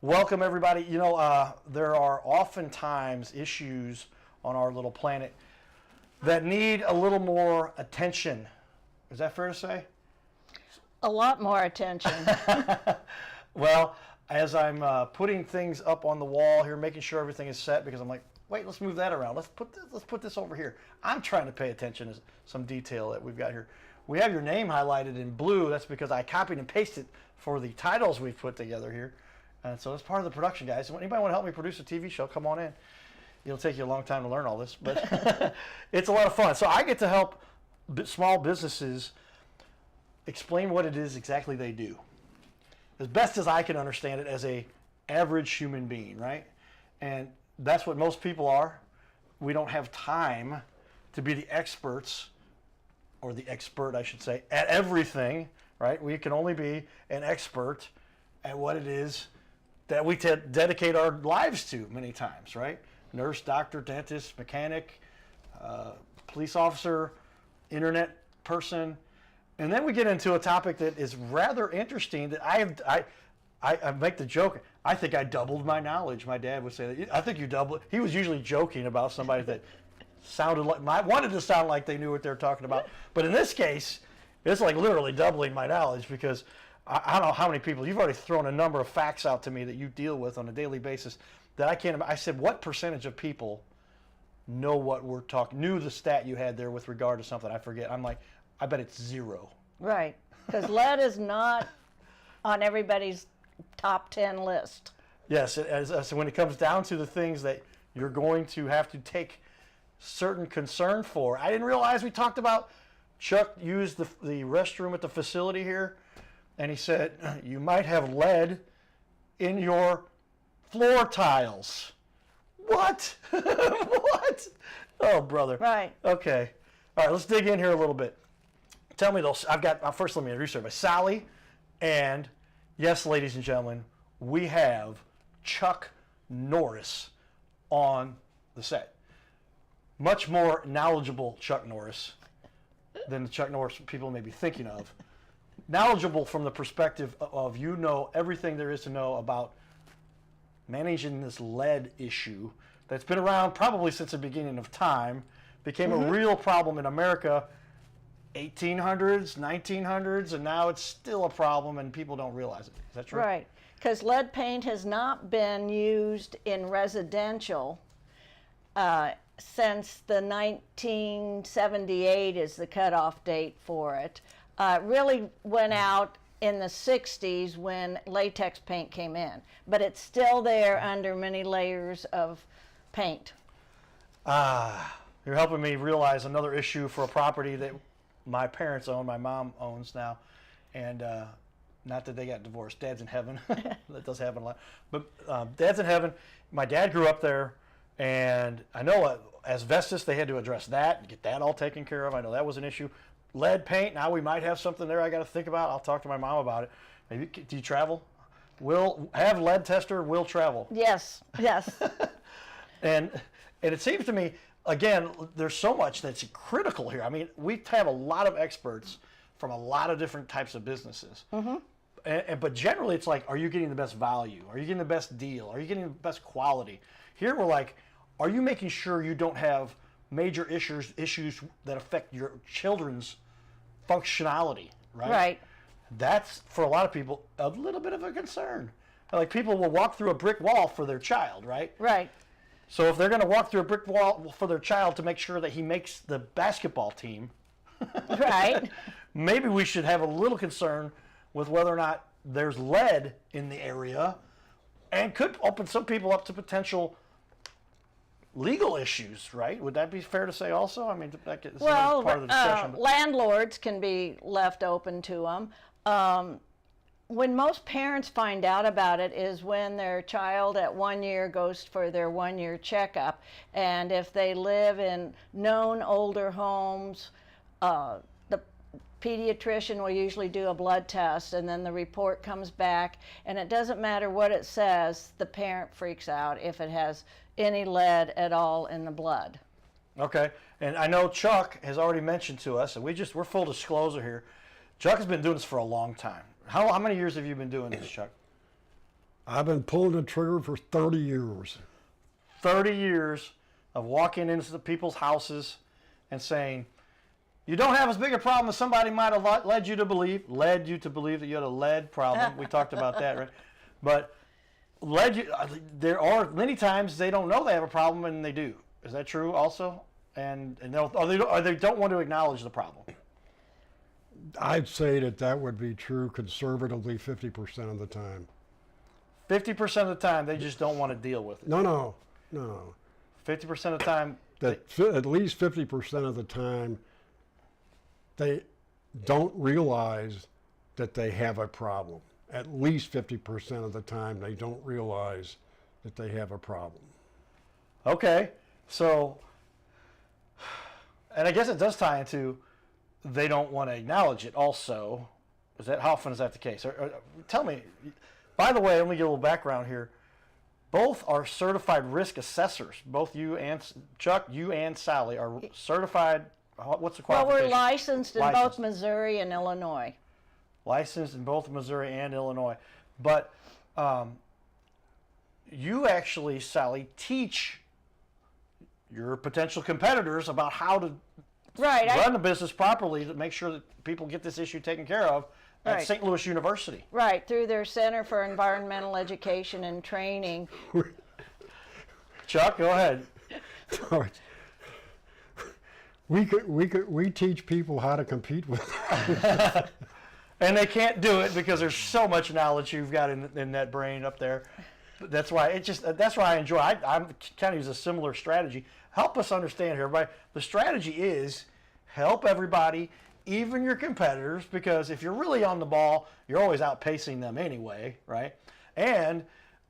Welcome, everybody. You know, there are oftentimes issues on our little planet that need a little more attention. Is that fair to say? A lot more attention. Well, as I'm putting things up on the wall here, making sure everything is set, because I'm like, wait, let's move that around. Let's put this over here. I'm trying to pay attention to some detail that we've got here. We have your name highlighted in blue. That's because I copied and pasted for the titles we've put together here. And so it's part of the production, guys. So anybody want to help me produce a TV show, come on in. It'll take you a long time to learn all this, but it's a lot of fun. So I get to help small businesses explain what it is exactly they do, as best as I can understand it as a average human being, right? And that's what most people are. We don't have time to be the experts, or the expert, I should say, at everything, right? We can only be an expert at what it is that we dedicate our lives to many times, right? Nurse, doctor, dentist, mechanic, police officer, internet person. And then we get into a topic that is rather interesting that I make the joke, I think I doubled my knowledge. My dad would say that. I think you doubled. He was usually joking about somebody that sounded like, wanted to sound like they knew what they were talking about. But in this case, it's like literally doubling my knowledge, because I don't know how many people, you've already thrown a number of facts out to me that you deal with on a daily basis that I can't. I said, what percentage of people know what we're talking, knew the stat you had there with regard to something? I forget. I'm like, I bet it's zero. Right, because lead is not on everybody's top 10 list. Yes, so when it comes down to the things that you're going to have to take certain concern for. I didn't realize we talked about, Chuck used the restroom at the facility here, and he said, you might have lead in your floor tiles. What? What? Oh, brother. Right. Okay. All right, let's dig in here a little bit. Tell me those. I've got, first let me introduce everybody. Sally, and yes, ladies and gentlemen, we have Chuck Norris on the set. Much more knowledgeable Chuck Norris than the Chuck Norris people may be thinking of. Knowledgeable from the perspective of, you know, everything there is to know about managing this lead issue that's been around probably since the beginning of time, became a real problem in America 1800s, 1900s, and now it's still a problem and people don't realize it. Is that true? Right, because lead paint has not been used in residential since the 1978 is the cutoff date for it. It really went out in the 60s when latex paint came in, but it's still there under many layers of paint. You're helping me realize another issue for a property that my parents own, my mom owns now, and not that they got divorced. Dad's in heaven. That does happen a lot. But Dad's in heaven. My dad grew up there, and I know asbestos, they had to address that and get that all taken care of. I know that was an issue. Lead paint, now we might have something there I got to think about. I'll talk to my mom about it. Maybe, do you travel? We'll have lead tester, we'll travel. Yes, yes. And it seems to me, again, there's so much that's critical here. I mean, we have a lot of experts from a lot of different types of businesses. But generally, it's like, are you getting the best value? Are you getting the best deal? Are you getting the best quality? Here, we're like, are you making sure you don't have major issues that affect your children's functionality, right? Right. That's, for a lot of people, a little bit of a concern. Like, people will walk through a brick wall for their child, right? Right. So if they're going to walk through a brick wall for their child to make sure that he makes the basketball team, right, maybe we should have a little concern with whether or not there's lead in the area, and could open some people up to potential legal issues, right? Would that be fair to say also? I mean, that is part of the discussion. Landlords can be left open to them. When most parents find out about it is when their child at 1 year goes for their 1 year checkup, and if they live in known older homes, the pediatrician will usually do a blood test, and then the report comes back, and it doesn't matter what it says, the parent freaks out if it has any lead at all in the blood. Okay, and I know Chuck has already mentioned to us, and we're full disclosure here, Chuck has been doing this for a long time. How many years have you been doing this, Chuck? I've been pulling the trigger for 30 years. 30 years of walking into the people's houses and saying, you don't have as big a problem as somebody might have led you to believe that you had a lead problem. We talked about that, right? But there are many times they don't know they have a problem and they do. Is that true also? And they don't want to acknowledge the problem. I'd say that would be true conservatively 50% of the time. 50% of the time, they just don't want to deal with it. No. 50% of the time. At least 50% of the time, they don't realize that they have a problem. At least 50% of the time, they don't realize that they have a problem. Okay, so, and I guess it does tie into they don't want to acknowledge it also. How often is that the case? Tell me, by the way, let me give a little background here. Both are certified risk assessors. Both you and Chuck, you and Sally are certified. What's the qualification? Well, we're licensed in both Missouri and Illinois. Licensed in both Missouri and Illinois. But you actually, Sally, teach your potential competitors about how to run the business properly to make sure that people get this issue taken care of at St. Louis University. Right, through their Center for Environmental Education and Training. Chuck, go ahead. We teach people how to compete with them. And they can't do it because there's so much knowledge you've got in that brain up there. That's why that's why I enjoy. I'm kind of use a similar strategy. Help us understand here, everybody. The strategy is help everybody, even your competitors, because if you're really on the ball, you're always outpacing them anyway, right? And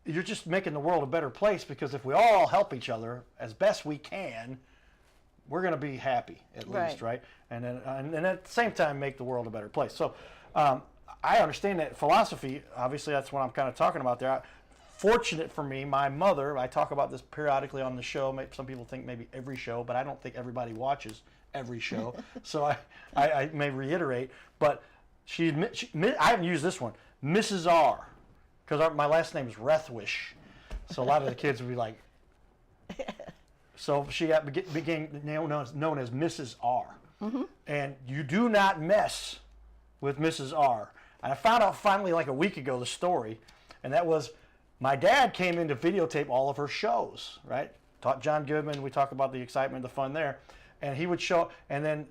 you're just making the world a better place, because if we all help each other as best we can, we're going to be happy at least, right? And then and at the same time make the world a better place. So I understand that philosophy. Obviously, that's what I'm kind of talking about there. Fortunate for me, my mother, I talk about this periodically on the show. Some people think maybe every show, but I don't think everybody watches every show. So I may reiterate, but I haven't used this one, Mrs. R, because my last name is Rethwish. So a lot of the kids would be like, so she became known as Mrs. R. Mm-hmm. And you do not mess with Mrs. R. And I found out finally like a week ago the story, and that was my dad came in to videotape all of her shows, right? Taught John Goodman, we talk about the excitement, the fun there. And he would show, and then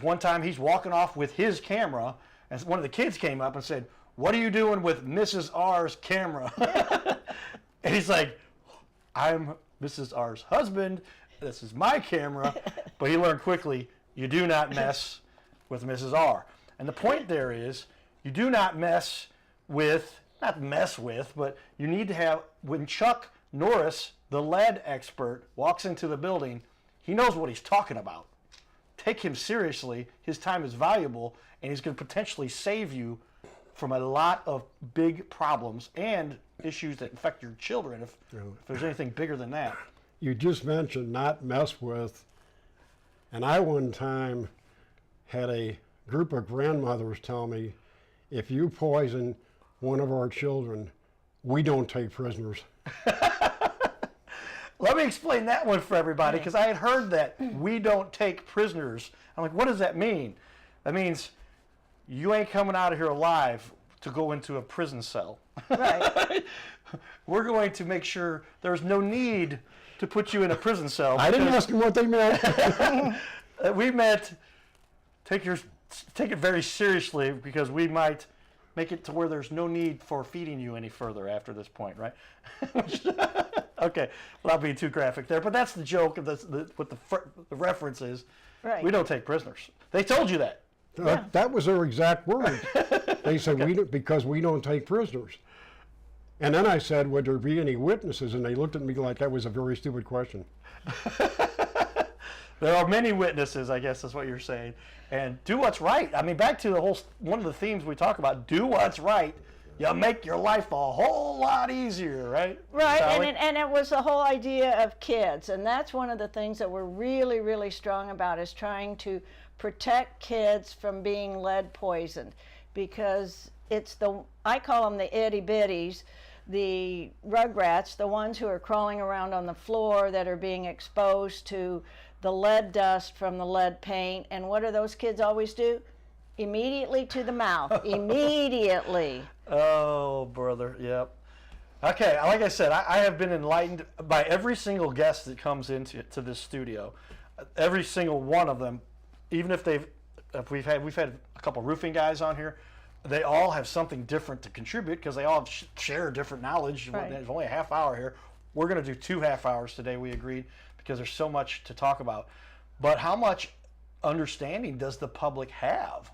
one time he's walking off with his camera, and one of the kids came up and said, "What are you doing with Mrs. R's camera?" And he's like, "I'm Mrs. R's husband. This is my camera." But he learned quickly, you do not mess with Mrs. R. And the point there is, you do not mess with, but you need to have, when Chuck Norris, the lead expert, walks into the building, he knows what he's talking about. Take him seriously. His time is valuable, and he's going to potentially save you from a lot of big problems and issues that affect your children if there's anything bigger than that. You just mentioned not mess with, and I one time had a group of grandmothers tell me, if you poison one of our children, we don't take prisoners. Let me explain that one for everybody, because I had heard that we don't take prisoners. I'm like, what does that mean? That means you ain't coming out of here alive to go into a prison cell. Right. We're going to make sure there's no need to put you in a prison cell. I didn't ask them what they meant. We meant take it very seriously, because we might make it to where there's no need for feeding you any further after this point, right? Okay, without being too graphic there, but that's the joke of what the reference is. Right. We don't take prisoners. They told you that. That was their exact word. They said, because we don't take prisoners. And then I said, would there be any witnesses? And they looked at me like that was a very stupid question. There are many witnesses, I guess is what you're saying. And do what's right. I mean, back to one of the themes we talk about, do what's right. You make your life a whole lot easier, right? Right, and it was the whole idea of kids. And that's one of the things that we're really, really strong about, is trying to protect kids from being lead poisoned. Because I call them the itty bitties, the rugrats, the ones who are crawling around on the floor that are being exposed to the lead dust from the lead paint. And what do those kids always do? Immediately to the mouth. Immediately. Oh, brother. Yep. Okay, like I said, I have been enlightened by every single guest that comes into this studio. Every single one of them, even if we've had a couple roofing guys on here, they all have something different to contribute because they all share different knowledge. Right. There's only a half hour here. We're going to do 2 half hours today, we agreed, because there's so much to talk about. But how much understanding does the public have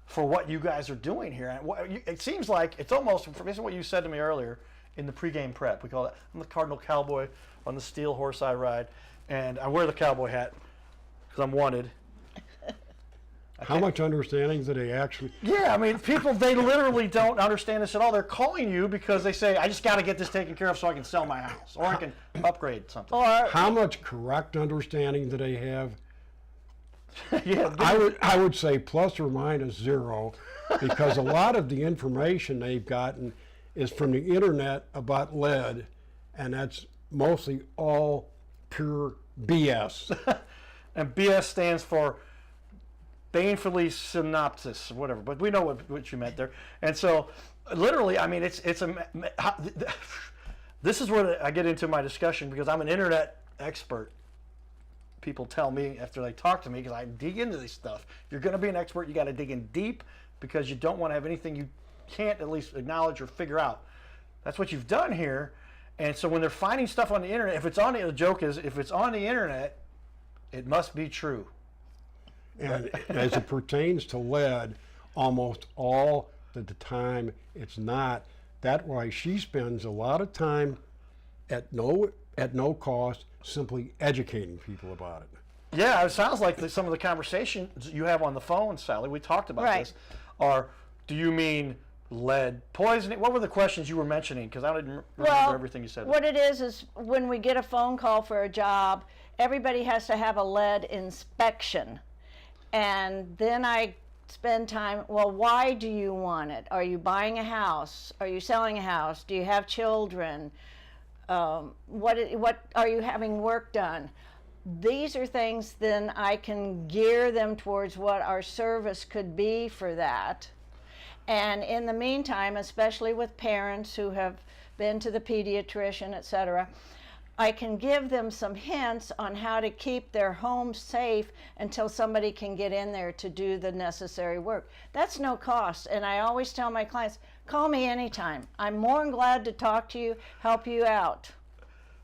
for what you guys are doing here? And it seems like it's almost, based on what you said to me earlier in the pregame prep, we call it, I'm the Cardinal Cowboy on the steel horse I ride, and I wear the cowboy hat because I'm wanted. How much understanding do they actually? Yeah, I mean, people, they literally don't understand this at all. They're calling you because they say, I just got to get this taken care of so I can sell my house or I can upgrade something. Or How much correct understanding do they have? Yeah, I would say plus or minus 0, because a lot of the information they've gotten is from the internet about lead, and that's mostly all pure BS. and BS stands for banefully synopsis, or whatever, but we know what you meant there. And so, literally, I mean, this is where I get into my discussion because I'm an internet expert. People tell me after they talk to me, because I dig into this stuff. If you're going to be an expert, you got to dig in deep because you don't want to have anything you can't at least acknowledge or figure out. That's what you've done here. And so when they're finding stuff on the internet, if it's on the joke is if it's on the internet, it must be true. And as it pertains to lead, almost all of the time it's not. That's why she spends a lot of time at no cost simply educating people about it. Yeah, it sounds like some of the conversations you have on the phone, Sally, we talked about Right. this, are, do you mean lead poisoning? What were the questions you were mentioning? Because I didn't remember everything you said. What it is when we get a phone call for a job, everybody has to have a lead inspection. And then I spend time, well, why do you want it? Are you buying a house? Are you selling a house? Do you have children? What are you having work done? These are things then I can gear them towards what our service could be for that. And in the meantime, especially with parents who have been to the pediatrician, etc., I can give them some hints on how to keep their home safe until somebody can get in there to do the necessary work. That's no cost. And I always tell my clients, call me anytime. I'm more than glad to talk to you, help you out.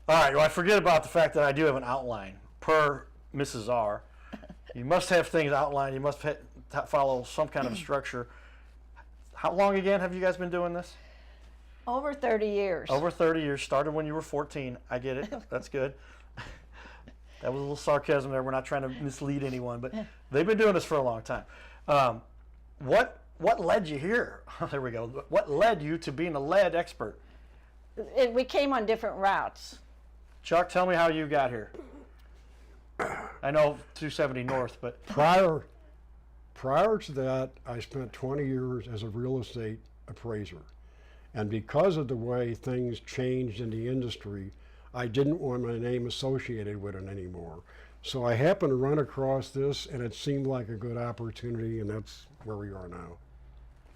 All right, well, I forget about the fact that I do have an outline per Mrs. R. You must have things outlined. You must follow some kind of structure. How long again have you guys been doing this? Over 30 years. Over 30 years. Started when you were 14. I get it. That's good. That was a little sarcasm there. We're not trying to mislead anyone, but they've been doing this for a long time. What led you here? There we go. What led you to being a lead expert? We came on different routes. Chuck, tell me how you got here. I know 270 North, but Prior to that, I spent 20 years as a real estate appraiser. And because of the way things changed in the industry, I didn't want my name associated with it anymore. So I happened to run across this, and it seemed like a good opportunity, and that's where we are now.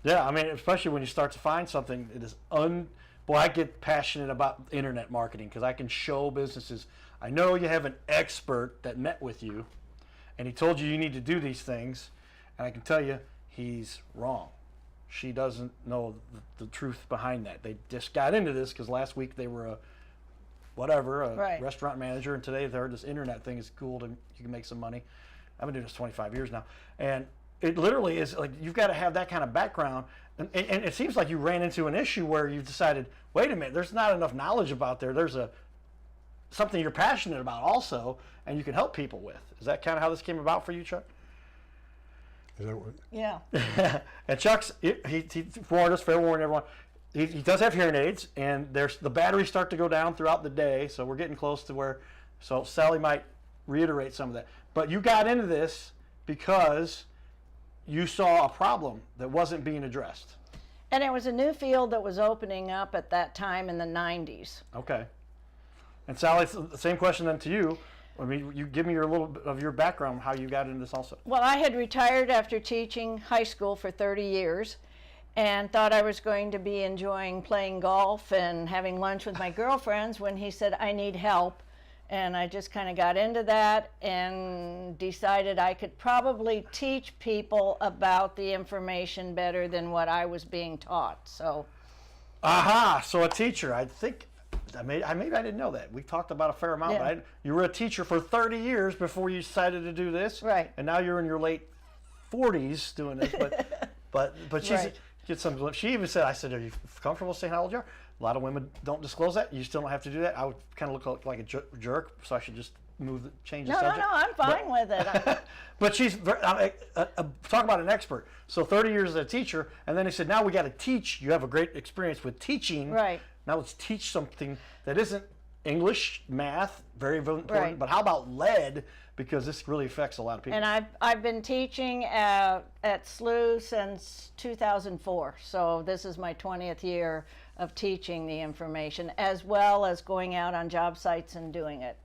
yeah, I mean, especially when you start to find something, it is boy, I get passionate about internet marketing because I can show businesses. I know you have an expert that met with you, and he told you need to do these things, and I can tell you he's wrong. She doesn't know the truth behind that. They just got into this because last week they were a Right. restaurant manager, and today they heard this internet thing is cool you can make some money. I've been doing this 25 years now, and it literally is like you've got to have that kind of background. And it seems like you ran into an issue where you decided, wait a minute, there's not enough knowledge about there. There's something you're passionate about also, and you can help people with. Is that kind of how this came about for you, Chuck? Is that what? Yeah. And Chuck's, he warned us, fair warning everyone, he does have hearing aids, and the batteries start to go down throughout the day, so we're getting close to where, so Sally might reiterate some of that. But you got into this because you saw a problem that wasn't being addressed. And it was a new field that was opening up at that time in the 90s. Okay. And Sally, the same question then to you. I mean, you give me your little bit of your background, how you got into this also. Well, I had retired after teaching high school for 30 years and thought I was going to be enjoying playing golf and having lunch with my girlfriends when he said, I need help. And I just kind of got into that and decided I could probably teach people about the information better than what I was being taught. So, Aha! So a teacher. I think maybe I didn't know that. We talked about a fair amount. Yeah. But you were a teacher for 30 years before you decided to do this. Right. And now you're in your late 40s doing this. But she's Right. get some. She even said, I said, are you comfortable saying how old you are? A lot of women don't disclose that. You still don't have to do that. I would kind of look like a jerk, so I should just change the subject. No, I'm fine with it. But she's talk about an expert. So 30 years as a teacher, and then he said, now we got to teach. You have a great experience with teaching. Right. Now let's teach something that isn't English, math, very important. Right. But how about lead? Because this really affects a lot of people. And I've been teaching at SLU since 2004, so this is my 20th year of teaching the information, as well as going out on job sites and doing it.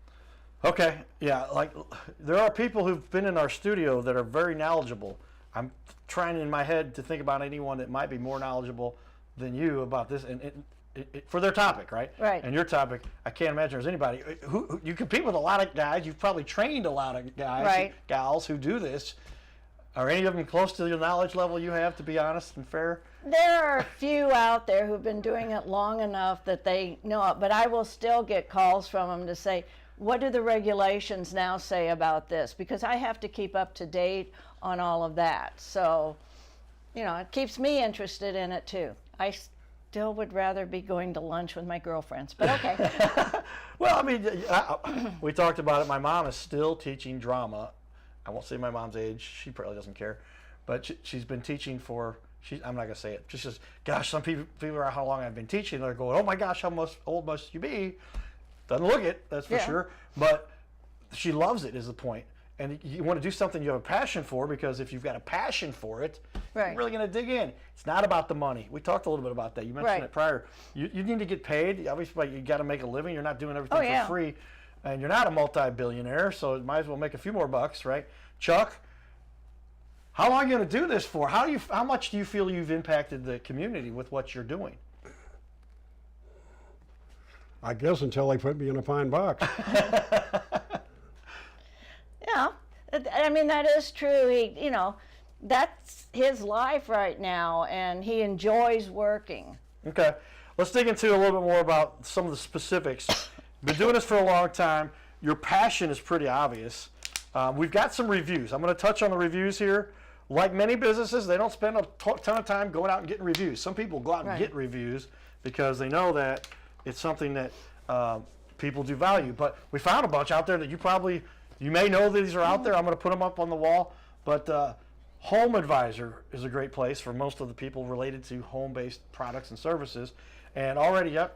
Okay, yeah, like there are people who've been in our studio that are very knowledgeable. I'm trying in my head to think about anyone that might be more knowledgeable than you about this, and for their topic, right? Right. And your topic, I can't imagine there's anybody who you compete with a lot of guys. You've probably trained a lot of guys, Right. gals who do this. Are any of them close to the knowledge level you have, to be honest and fair? There are a few out there who've been doing it long enough that they know it, but I will still get calls from them to say, what do the regulations now say about this? Because I have to keep up to date on all of that. So, it keeps me interested in it too. I still would rather be going to lunch with my girlfriends, but okay. Well, I mean, we talked about it. My mom is still teaching drama. I won't say my mom's age. She probably doesn't care. But she's been teaching I'm not going to say it. She says, gosh, some people figure out how long I've been teaching. They're going, oh my gosh, how old must you be? Doesn't look it, that's for sure. But she loves it, is the point. And you want to do something you have a passion for, because if you've got a passion for it, Right. you're really going to dig in. It's not about the money. We talked a little bit about that. You mentioned Right. it prior. You need to get paid. Obviously, you got to make a living. You're not doing everything yeah. for free. And you're not a multi-billionaire, so you might as well make a few more bucks, right? Chuck, how long are you going to do this for? How much do you feel you've impacted the community with what you're doing? I guess until they put me in a pine box. Yeah, I mean, that is true. That's his life right now, and he enjoys working. Okay, let's dig into a little bit more about some of the specifics. Been doing this for a long time. Your passion is pretty obvious. We've got some reviews. I'm going to touch on the reviews here. Like many businesses, they don't spend a ton of time going out and getting reviews. Some people go out and Right. get reviews because they know that it's something that people do value. But we found a bunch out there that you may know that these are out there. I'm going to put them up on the wall. But Home Advisor is a great place for most of the people related to home-based products and services. And already, a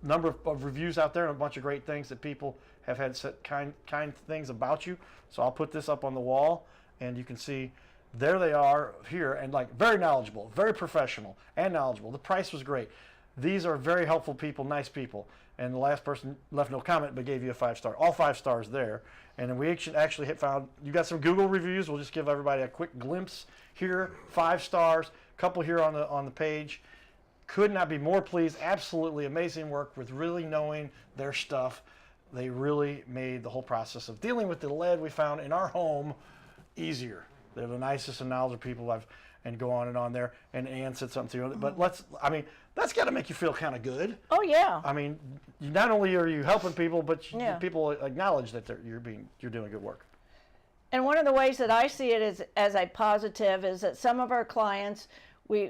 number of reviews out there and a bunch of great things that people have had kind things about you. So I'll put this up on the wall, and you can see there they are here, and like very knowledgeable, very professional and knowledgeable. The price was great. These are very helpful people, nice people. And the last person left no comment but gave you a 5-star. All 5 stars there. And then we actually found, you got some Google reviews. We'll just give everybody a quick glimpse here. 5 stars, couple here on the page. Could not be more pleased. Absolutely amazing work with really knowing their stuff. They really made the whole process of dealing with the lead we found in our home easier. They're the nicest and knowledgeable people and go on and on there. And Ann said something to you, but that's got to make you feel kind of good. Oh yeah. I mean, not only are you helping people, but Yeah. people acknowledge that you're doing good work. And one of the ways that I see it as a positive is that some of our clients, we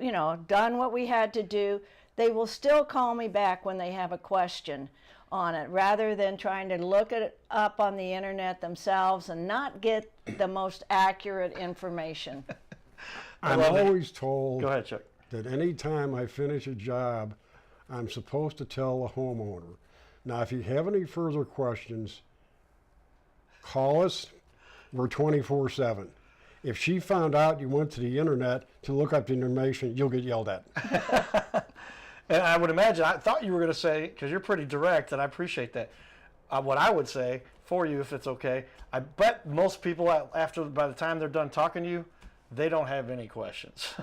done what we had to do. They will still call me back when they have a question on it, rather than trying to look it up on the internet themselves and not get the most accurate information. I'm always told Go ahead, Chuck. that any time I finish a job, I'm supposed to tell the homeowner. Now, if you have any further questions, call us. We're 24/7. if she found out you went to the internet to look up the information, you'll get yelled at. And I would imagine, I thought you were going to say, because you're pretty direct, and I appreciate that. What I would say for you, if it's okay, I bet most people, by the time they're done talking to you, they don't have any questions.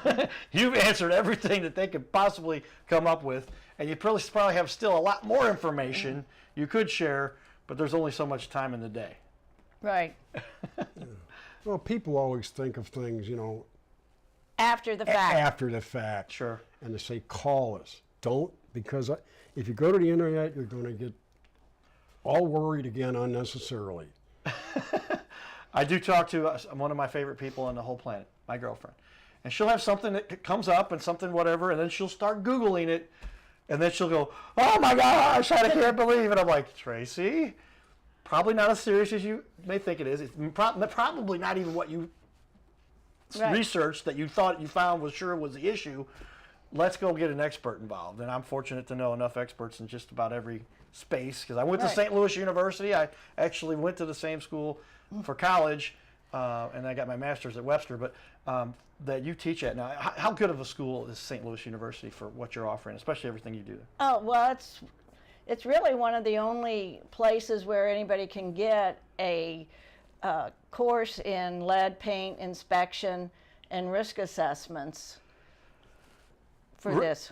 You've answered everything that they could possibly come up with, and you probably have still a lot more information you could share, but there's only so much time in the day. Right. Well, people always think of things, After the fact. after the fact. Sure. And they say, call us. Don't, because if you go to the internet, you're going to get all worried again unnecessarily. I do talk to one of my favorite people on the whole planet, my girlfriend. And she'll have something that comes up and something whatever, and then she'll start Googling it, and then she'll go, oh my gosh, I can't believe it. I'm like, Tracy, probably not as serious as you may think it is. It's probably not even what you researched that you thought you found was the issue. Let's go get an expert involved. And I'm fortunate to know enough experts in just about every space, because I went to St. Louis University. I actually went to the same school for college, and I got my master's at Webster, but that you teach at now. How good of a school is St. Louis University for what you're offering, especially everything you do? Oh, well, it's really one of the only places where anybody can get a course in lead paint inspection and risk assessments for this.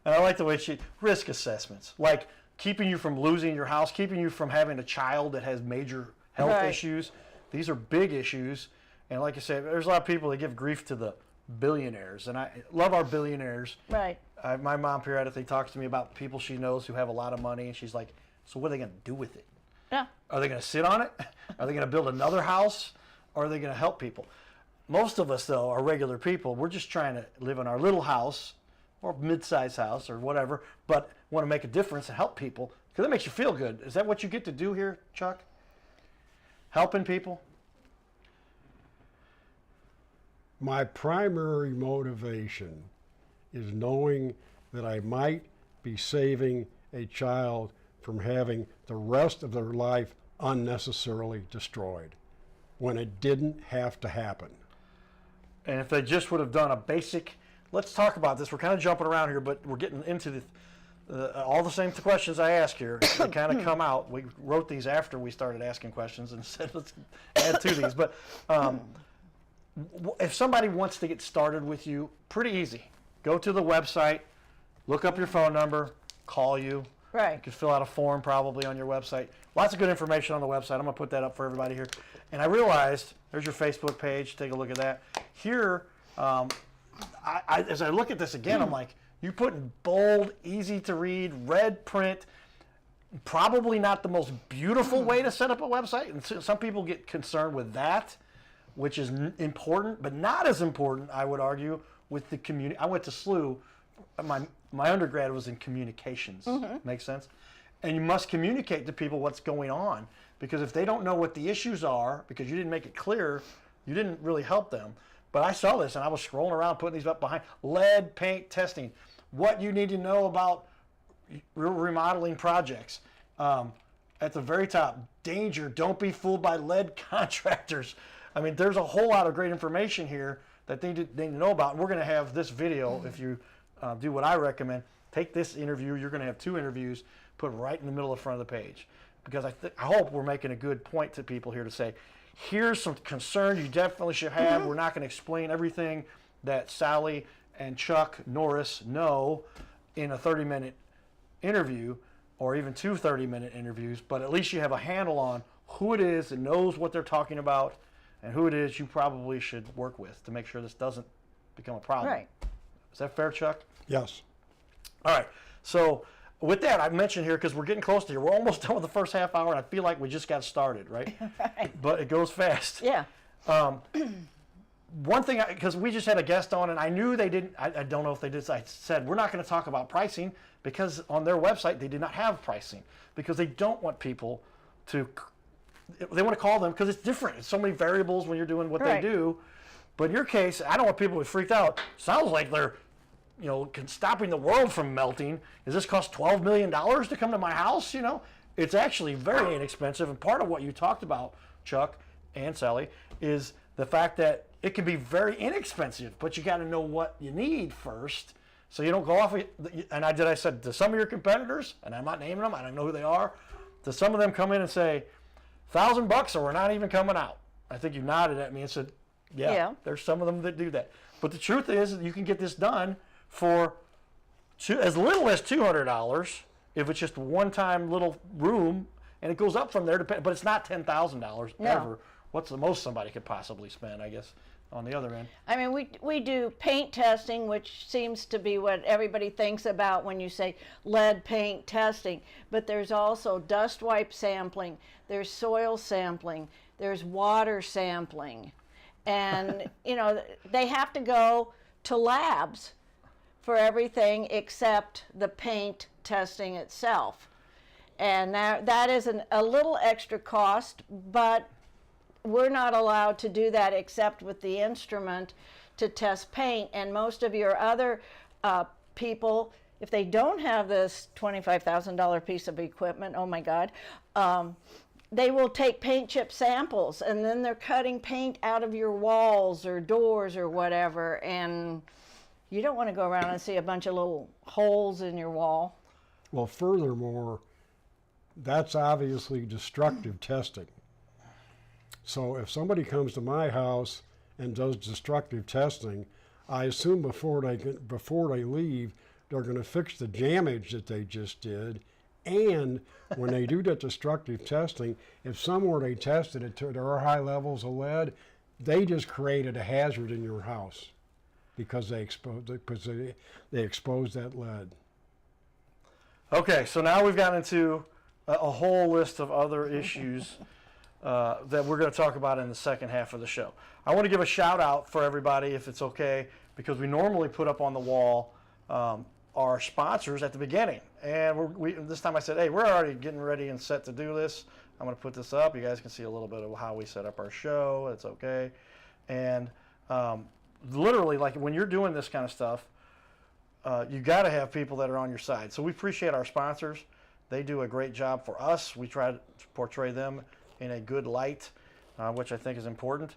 And I like the way risk assessments, like keeping you from losing your house, keeping you from having a child that has major health issues. These are big issues. And like I said, there's a lot of people that give grief to the billionaires. And I love our billionaires. Right. My mom periodically talks to me about people she knows who have a lot of money. And she's like, so what are they going to do with it? Yeah. Are they going to sit on it? Are they going to build another house? Or are they going to help people? Most of us, though, are regular people. We're just trying to live in our little house or mid-sized house or whatever, but want to make a difference and help people because it makes you feel good. Is that what you get to do here, Chuck? Helping people? My primary motivation is knowing that I might be saving a child from having the rest of their life unnecessarily destroyed when it didn't have to happen. And if they just would have done a basic, let's talk about this. We're kind of jumping around here, but we're getting into all the same questions I ask here. They kind of come out. We wrote these after we started asking questions and said, let's add to these. But if somebody wants to get started with you, pretty easy. Go to the website, look up your phone number, call you. Right. You can fill out a form probably on your website. Lots of good information on the website. I'm going to put that up for everybody here. And I realized, there's your Facebook page. Take a look at that. Here, as I look at this again, I'm like, you put in bold, easy to read, red print, probably not the most beautiful way to set up a website. And some people get concerned with that, which is important, but not as important, I would argue, with the community. I went to SLU. My undergrad was in communications. Makes sense? And you must communicate to people what's going on, because if they don't know what the issues are, because you didn't make it clear, you didn't really help them. But I saw this and I was scrolling around putting these up behind lead paint testing, what you need to know about remodeling projects. At the very top, danger, don't be fooled by lead contractors. I mean, there's a whole lot of great information here that they need to know about. And we're going to have this video, if you do what I recommend, take this interview, you're going to have 2 interviews, put right in the middle of the front of the page. Because I hope we're making a good point to people here to say, here's some concern you definitely should have. We're not going to explain everything that Sally and Chuck Norris know in a 30-minute interview, or even 2 30-minute interviews, but at least you have a handle on who it is that knows what they're talking about and who it is you probably should work with to make sure this doesn't become a problem. Right. Is that fair, Chuck? Yes. All right. So with that, I mentioned here, because we're getting close to here, we're almost done with the first half hour, and I feel like we just got started, right? Right. But it goes fast. Yeah. One thing, because we just had a guest on, and I knew they didn't, I don't know if they did, I said, we're not going to talk about pricing, because on their website, they did not have pricing, because they don't want people to, they want to call them, because it's different. It's so many variables when you're doing what they do. But in your case, I don't want people to be freaked out. Sounds like they're, stopping the world from melting. Does this cost $12 million to come to my house? It's actually very inexpensive. And part of what you talked about, Chuck and Sally, is the fact that it can be very inexpensive, but you got to know what you need first. So you don't go off, and I said to some of your competitors, and I'm not naming them, I don't know who they are, to some of them come in and say, $1,000 or we're not even coming out. I think you nodded at me and said, yeah, there's some of them that do that. But the truth is that you can get this done for as little as $200 if it's just a one-time little room, and it goes up from there, but it's not $10,000 ever. What's the most somebody could possibly spend, I guess, on the other end? I mean, we do paint testing, which seems to be what everybody thinks about when you say lead paint testing. But there's also dust wipe sampling, there's soil sampling, there's water sampling. And, you know, they have to go to labs for everything except the paint testing itself. And that is a little extra cost, but we're not allowed to do that except with the instrument to test paint. And most of your other people, if they don't have this $25,000 piece of equipment, oh my God, they will take paint chip samples, and then they're cutting paint out of your walls or doors or whatever. And you don't want to go around and see a bunch of little holes in your wall. Well, furthermore, that's obviously destructive testing. So if somebody comes to my house and does destructive testing, I assume before they leave, they're going to fix the damage that they just did. And when they do that destructive testing, if somewhere they tested it to there are high levels of lead, they just created a hazard in your house because they exposed that lead. Okay, so now we've gotten into a whole list of other issues that we're going to talk about in the second half of the show. I want to give a shout out for everybody, if it's okay, because we normally put up on the wall our sponsors at the beginning. And this time I said, hey, we're already getting ready and set to do this. I'm going to put this up. You guys can see a little bit of how we set up our show. It's okay. And literally, like when you're doing this kind of stuff, you got to have people that are on your side. So we appreciate our sponsors. They do a great job for us. We try to portray them in a good light, which I think is important.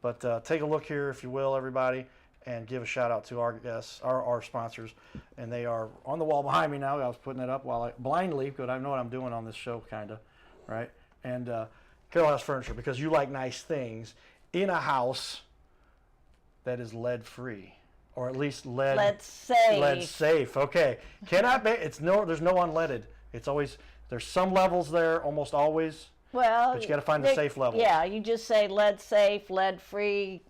But take a look here, if you will, everybody, and give a shout out to our guests, our sponsors. And they are on the wall behind me now. I was putting it up blindly, because I know what I'm doing on this show, kind of, right? And Carol House Furniture, because you like nice things in a house that is lead-free, or at least lead safe. Lead safe. Okay, cannot be. There's no unleaded. It's always, there's some levels there, almost always. Well, but you got to find the safe level. Yeah, you just say lead safe, lead free,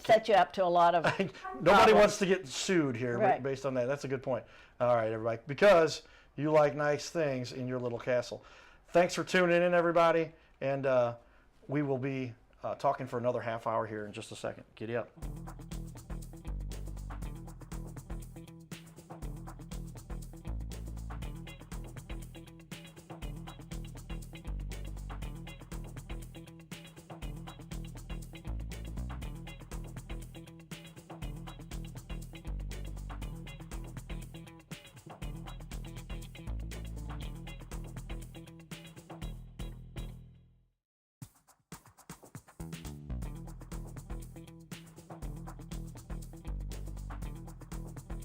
set you up to a lot of Nobody wants to get sued here, right, based on that. That's a good point. All right, everybody, because you like nice things in your little castle. Thanks for tuning in, everybody, and we will be talking for another half hour here in just a second. Giddy up.